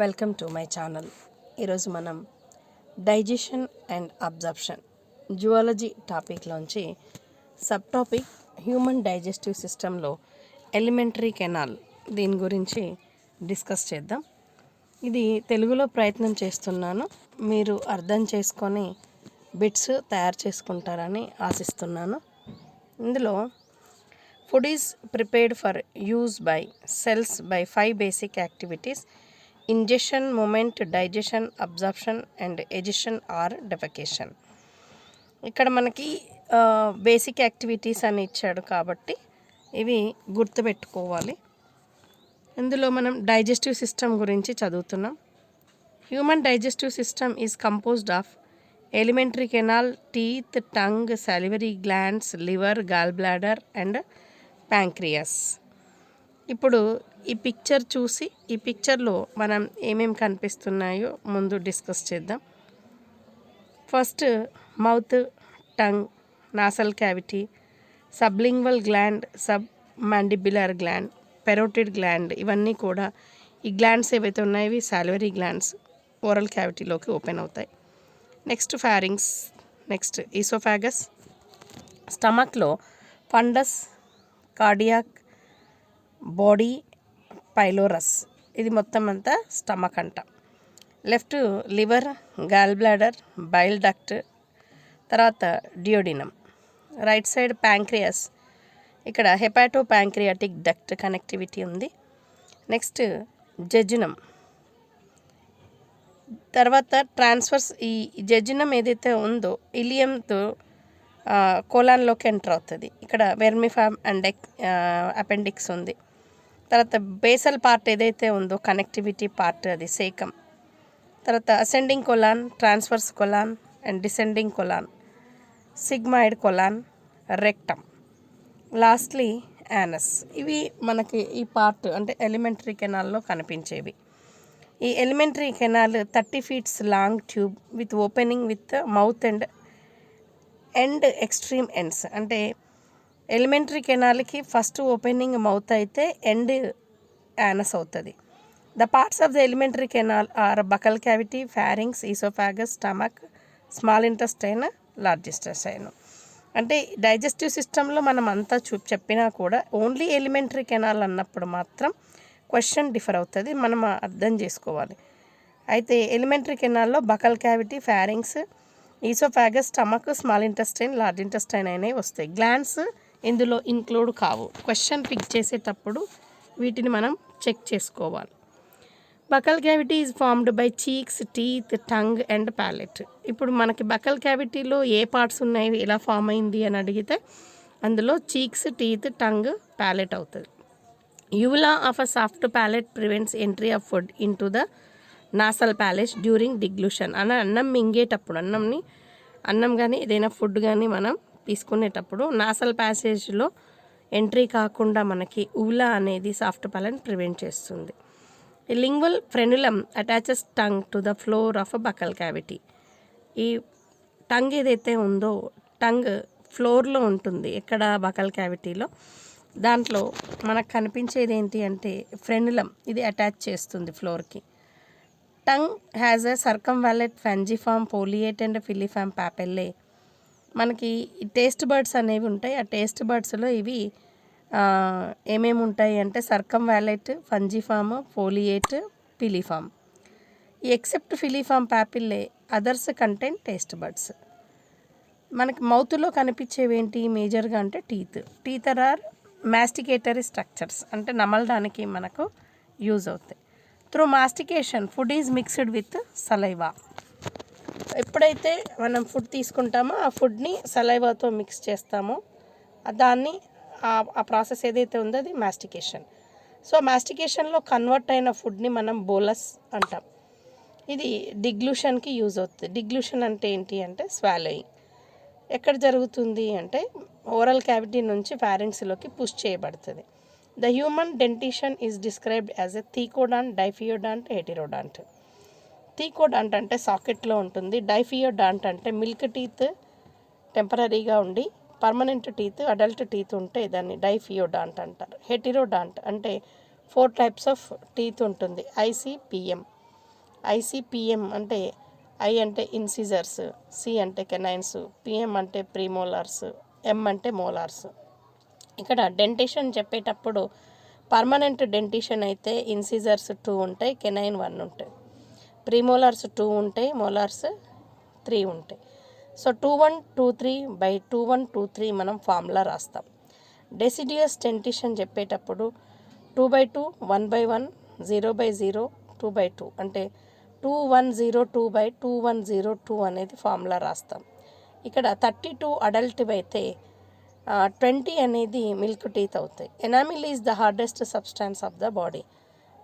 Welcome to my channel. ఈరోజు మనం digestion and absorption zoology టాపిక్లోంచి సబ్ టాపిక్ హ్యూమన్ డైజెస్టివ్ సిస్టంలో ఎలిమెంటరీ కెనాల్ దీని గురించి డిస్కస్ చేద్దాం. ఇది తెలుగులో ప్రయత్నం చేస్తున్నాను, మీరు అర్థం చేసుకొని బిట్స్ తయారు చేసుకుంటారని ఆశిస్తున్నాను. ఇందులో food is prepared for use by cells by 5 basic activities: ingestion, movement, digestion, absorption and egestion or defecation. ఇక్కడ మనకి బేసిక్ యాక్టివిటీస్ అని ఇచ్చాడు కాబట్టి ఇవి గుర్తుపెట్టుకోవాలి. ఇందులో మనం డైజెస్టివ్ సిస్టమ్ గురించి చదువుతున్నాం. Human digestive system is composed of alimentary canal, teeth, tongue, salivary glands, liver, gall bladder and pancreas. ఇప్పుడు ఈ పిక్చర్ చూసి ఈ పిక్చర్లో మనం ఏమేమి కనిపిస్తున్నాయో ముందు డిస్కస్ చేద్దాం. First mouth, tongue, nasal cavity, sublingual gland, sub mandibular gland, parotid gland, ఇవన్నీ కూడా ఈ గ్లాండ్స్ ఏవైతే ఉన్నాయో ఇవి సాలివరీ గ్లాండ్స్ ఓరల్ క్యావిటీలోకి ఓపెన్ అవుతాయి. నెక్స్ట్ ఫారింగ్స్, నెక్స్ట్ ఈసోఫాగస్, స్టమక్లో ఫండస్, కార్డియాక్, బాడీ, పైలోరస్, ఇది మొత్తం అంతా స్టమక్ అంట. Left liver, gall bladder, bile duct, తర్వాత డియోడినం. రైట్ సైడ్ ప్యాంక్రియాస్, ఇక్కడ హెపాటో ప్యాంక్రియాటిక్ డక్ట్ కనెక్టివిటీ ఉంది. నెక్స్ట్ జెజునం, తర్వాత ట్రాన్స్ఫర్స్. ఈ జెజునం ఏదైతే ఉందో ఇలియంతో కోలాన్లోకి ఎంటర్ అవుతుంది. ఇక్కడ వెర్మిఫామ్ అండ్ అపెండిక్స్ ఉంది. తర్వాత బేసల్ పార్ట్ ఏదైతే ఉందో కనెక్టివిటీ పార్ట్, అది సేకం. తర్వాత ascending colon, transverse colon and descending colon, sigmoid colon, rectum, lastly anus. ఇవి మనకి ఈ పార్ట్ అంటే ఎలిమెంటరీ కెనాల్లో కనిపించేవి. ఈ alimentary canal 30 feet long tube with opening with mouth and end extreme ends. అంటే ఎలిమెంటరీ కెనాల్కి ఫస్ట్ ఓపెనింగ్ మౌత్ అయితే ఎండ్ యానస్ అవుతుంది. The parts of the alimentary canal are buccal cavity, pharynx, oesophagus, stomach, small intestine, large intestine. అంటే digestive సిస్టంలో మనం అంతా చెప్పినా కూడా ఓన్లీ ఎలిమెంటరీ కెనాల్ అన్నప్పుడు మాత్రం క్వశ్చన్ డిఫర్ అవుతుంది, మనం అర్థం చేసుకోవాలి. అయితే ఎలిమెంటరీ కెనాల్లో buccal cavity, pharynx, oesophagus, stomach, small intestine, large intestine అనేవి వస్తాయి. గ్లాండ్స్ ఇందులో ఇంక్లూడ్ కావు. క్వశ్చన్ పిక్ చేసేటప్పుడు వీటిని మనం చెక్ చేసుకోవాలి. Buccal cavity is formed by cheeks, teeth, tongue and palate. ఇప్పుడు మనకి బకల్ క్యావిటీలో ఏ పార్ట్స్ ఉన్నాయి, ఎలా ఫామ్ అయింది అని అడిగితే అందులో చీక్స్, టీత్, టంగ్, ప్యాలెట్ అవుతుంది. Uvula of a soft palate prevents entry of food into the nasal palace during deglutition. అన్నం మింగేటప్పుడు అన్నం కానీ ఏదైనా ఫుడ్ కానీ మనం తీసుకునేటప్పుడు నాసల్ ప్యాసేజ్లో ఎంట్రీ కాకుండా మనకి ఊలా అనేది సాఫ్ట్ ప్యాలెట్ ప్రివెంట్ చేస్తుంది. Lingual frenulum attaches tongue to the floor of a buccal cavity. ఈ టంగ్ ఏదైతే ఉందో టంగ్ ఫ్లోర్లో ఉంటుంది, ఎక్కడ బకల్ క్యావిటీలో. దాంట్లో మనకు కనిపించేది ఏంటి అంటే ఫ్రెనులం, ఇది అటాచ్ చేస్తుంది ఫ్లోర్కి. Tongue has a circumvallate fungiform, foliate and filiform papillae. మనకి టేస్ట్ బర్డ్స్ అనేవి ఉంటాయి. ఆ టేస్ట్ బర్డ్స్లో ఇవి ఏమేమి ఉంటాయి అంటే circumvallate, fungiform, foliate, filiform. Except filiform papillae others content taste buds. మనకి మౌత్లో కనిపించేవి ఏంటి మేజర్గా అంటే టీత్ ఆర్ మాస్టికేటరీ స్ట్రక్చర్స్, అంటే నమలడానికి మనకు యూజ్ అవుతాయి. Through mastication food is mixed with saliva. ఎప్పుడైతే మనం ఫుడ్ తీసుకుంటామో ఆ ఫుడ్ని సలైవాతో మిక్స్ చేస్తామో దాన్ని ఆ ప్రాసెస్ ఏదైతే ఉందో అది మాస్టికేషన్. సో మాస్టికేషన్లో కన్వర్ట్ అయిన ఫుడ్ని మనం బోలస్ అంటాం. ఇది డిగ్లూషన్కి యూజ్ అవుతుంది. డిగ్లూషన్ అంటే ఏంటి అంటే స్వాలోయింగ్. ఎక్కడ జరుగుతుంది అంటే ఓరల్ క్యావిటీ నుంచి ఫారింగ్స్లోకి పుష్ చేయబడుతుంది. The human dentition is described as a thecodont, diphyodont, heterodont. Thecodont అంటే సాకెట్లో ఉంటుంది, డైఫియోడాంట్ అంటే మిల్క్ టీత్ టెంపరీగా ఉండి పర్మనెంట్ టీత్, అడల్ట్ టీత్ ఉంటే దాన్ని డైఫియోడాంట్ అంటారు. హెటిరోడాంట్ అంటే 4 types ఆఫ్ టీత్ ఉంటుంది, ఐసిపిఎం. ఐసిపిఎం అంటే ఐ అంటే ఇన్సిజర్స్, సి అంటే కెనైన్స్, పిఎం అంటే ప్రీమోలార్స్, ఎం అంటే మోలార్స్. ఇక్కడ డెంటిషన్ చెప్పేటప్పుడు పర్మనెంట్ డెంటిషన్ అయితే ఇన్సిజర్స్ 2 ఉంటాయి, కెనైన్ 1 ఉంటాయి. ప్రీమోలార్స్ 2 ఉంటాయి, మోలార్స్ 3 ఉంటాయి. సో 2123/2123 మనం ఫార్ములా రాస్తాం. డెసిడియస్ డెంటిషన్ చెప్పేటప్పుడు 2/2, 1/1, 0/0, 2/2 అంటే 2102/2102 అనేది ఫార్ములా రాస్తాం. ఇక్కడ 32 అడల్ట్ అయితే 20 అనేది మిల్క్ టీత్ అవుతాయి. Enamel is the hardest substance of the body.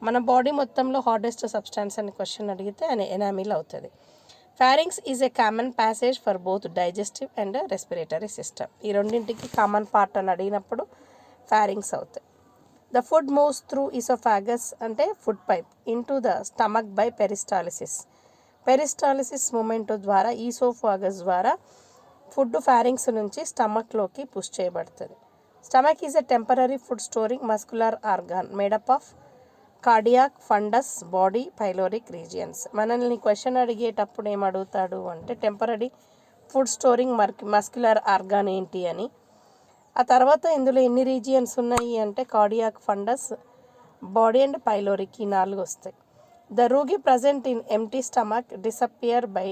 మన బాడీ మొత్తంలో హార్డెస్ట్ సబ్స్టాన్స్ అని క్వశ్చన్ అడిగితే ఎనామిల్ అవుతుంది. Pharynx is a common passage for both digestive and respiratory system. ఈ రెండింటికి కామన్ పార్ట్ అని అడిగినప్పుడు ఫారింగ్స్ అవుతాయి. The food moves through oesophagus అంటే food pipe into the stomach by peristalsis. Peristalsis movement ద్వారా ఈసోఫాగస్ ద్వారా ఫుడ్ ఫారింగ్స్ నుంచి స్టమక్లోకి పుష్ చేయబడుతుంది. Stomach is a temporary food storing muscular organ made up of cardiac, fundus, body, pyloric regions. మనల్ని question అడిగేటప్పుడు ఏం అడుగుతాడు అంటే temporary food storing muscular organ ఏంటి అని. ఆ తర్వాత ఇందులో ఎన్ని రీజియన్స్ ఉన్నాయి అంటే cardiac, fundus, body and pyloric ఈ 4 వస్తాయి. The rugae present in empty stomach disappear by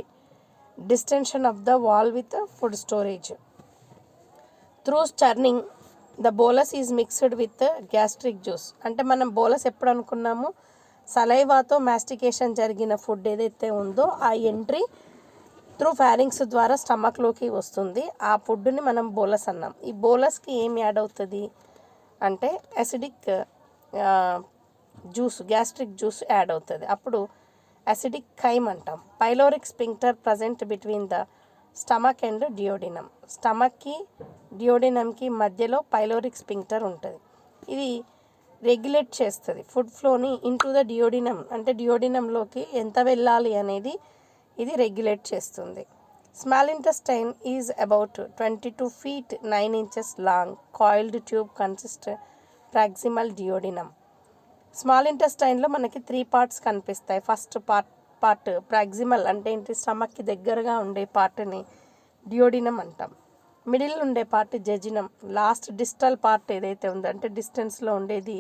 distension of the wall with food storage. Through churning the bolus is mixed with gastric juice. అంటే మనం బోలస్ ఎప్పుడు అనుకున్నాము, సలైవాతో mastication జరిగిన food ఏదైతే ఉందో ఆ ఎంట్రీ త్రూ ఫారింగ్స్ ద్వారా స్టమక్లోకి వస్తుంది. ఆ ఫుడ్ని మనం బోలస్ అన్నాం. ఈ బోలస్కి ఏం యాడ్ అవుతుంది అంటే acidic juice, gastric juice add అవుతుంది. అప్పుడు యాసిడిక్ ఖైమ్ అంటాం. Pyloric sphincter present between the stomach and duodenum. స్టమక్కి డియోడినమ్కి మధ్యలో పైలోరిక్ స్పింక్టర్ ఉంటుంది. ఇది రెగ్యులేట్ చేస్తుంది ఫుడ్ ఫ్లోని ఇంటూ ద డియోడినమ్. అంటే డియోడినంలోకి ఎంత వెళ్ళాలి అనేది ఇది రెగ్యులేట్ చేస్తుంది. Small intestine is about 22 feet 9 inches long. Coiled tube consist proximal duodenum. Small ఇంటెస్టైన్లో మనకి 3 parts కనిపిస్తాయి. ఫస్ట్ పార్ట్ ప్రాక్సిమల్ అంటే ఏంటి, స్టమక్కి దగ్గరగా ఉండే పార్ట్ని డియోడినమ్ అంటాం. మిడిల్ ఉండే part jejunum. Last distal part ఏదైతే ఉందో అంటే డిస్టెన్స్లో ఉండేది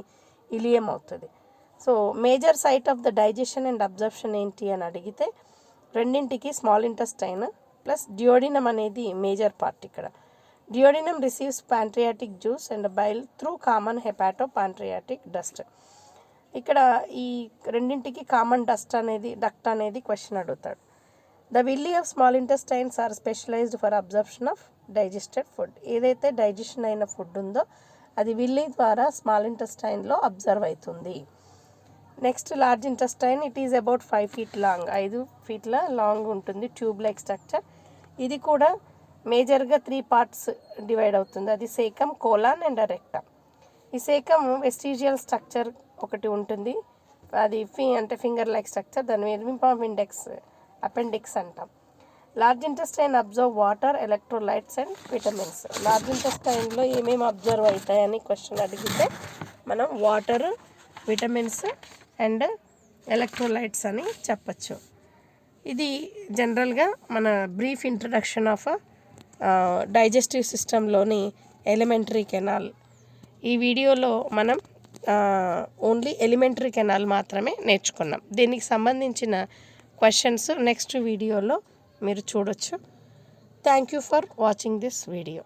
ఇలియం అవుతుంది. So major site of the digestion and absorption ఏంటి అని అడిగితే రెండింటికి స్మాల్ ఇంటెస్టైన్ ప్లస్ డియోడినమ్ అనేది మేజర్ పార్ట్. ఇక్కడ duodenum receives pancreatic juice and bile through common hepato pancreatic duct. ఇక్కడ ఈ రెండింటికి కామన్ డక్ట్ అనేది క్వశ్చన్ అడుగుతాడు. The villi of small intestines are specialized for absorption of digested food. ఏదైతే digestion అయిన food ఉందో అది విల్లీ ద్వారా స్మాల్ ఇంటెస్టైన్లో అబ్జర్వ్ అవుతుంది. Next large intestine, it is about 5 feet long. 5 feet long ఉంటుంది, ట్యూబ్ లైక్ స్ట్రక్చర్. ఇది కూడా మేజర్గా 3 parts డివైడ్ అవుతుంది. అది సేకమ్, కోలాన్ అండ్ రెక్టమ్. ఈ సేకమ్ వెస్టిజియల్ స్ట్రక్చర్ ఒకటి ఉంటుంది, అది అంటే ఫింగర్ లైక్ స్ట్రక్చర్, దాని లింఫ్ ఆఫ్ ఇండెక్స్ అపెండిక్స్ అంటాం. Large intestine absorb water, electrolytes and vitamins. Large ఇంటెస్టైన్లో ఏమేమి అబ్జర్వ్ అవుతాయని క్వశ్చన్ అడిగితే మనం వాటర్, విటమిన్స్ అండ్ ఎలక్ట్రోలైట్స్ అని చెప్పచ్చు. ఇది జనరల్గా మన బ్రీఫ్ ఇంట్రడక్షన్ ఆఫ్ డైజెస్టివ్ సిస్టంలోని ఎలిమెంటరీ కెనాల్. ఈ వీడియోలో మనం ఓన్లీ ఎలిమెంటరీ కెనాల్ మాత్రమే నేర్చుకున్నాం. దీనికి సంబంధించిన క్వశ్చన్స్ నెక్స్ట్ వీడియోలో మీరు చూడొచ్చు. Thank you for watching this video.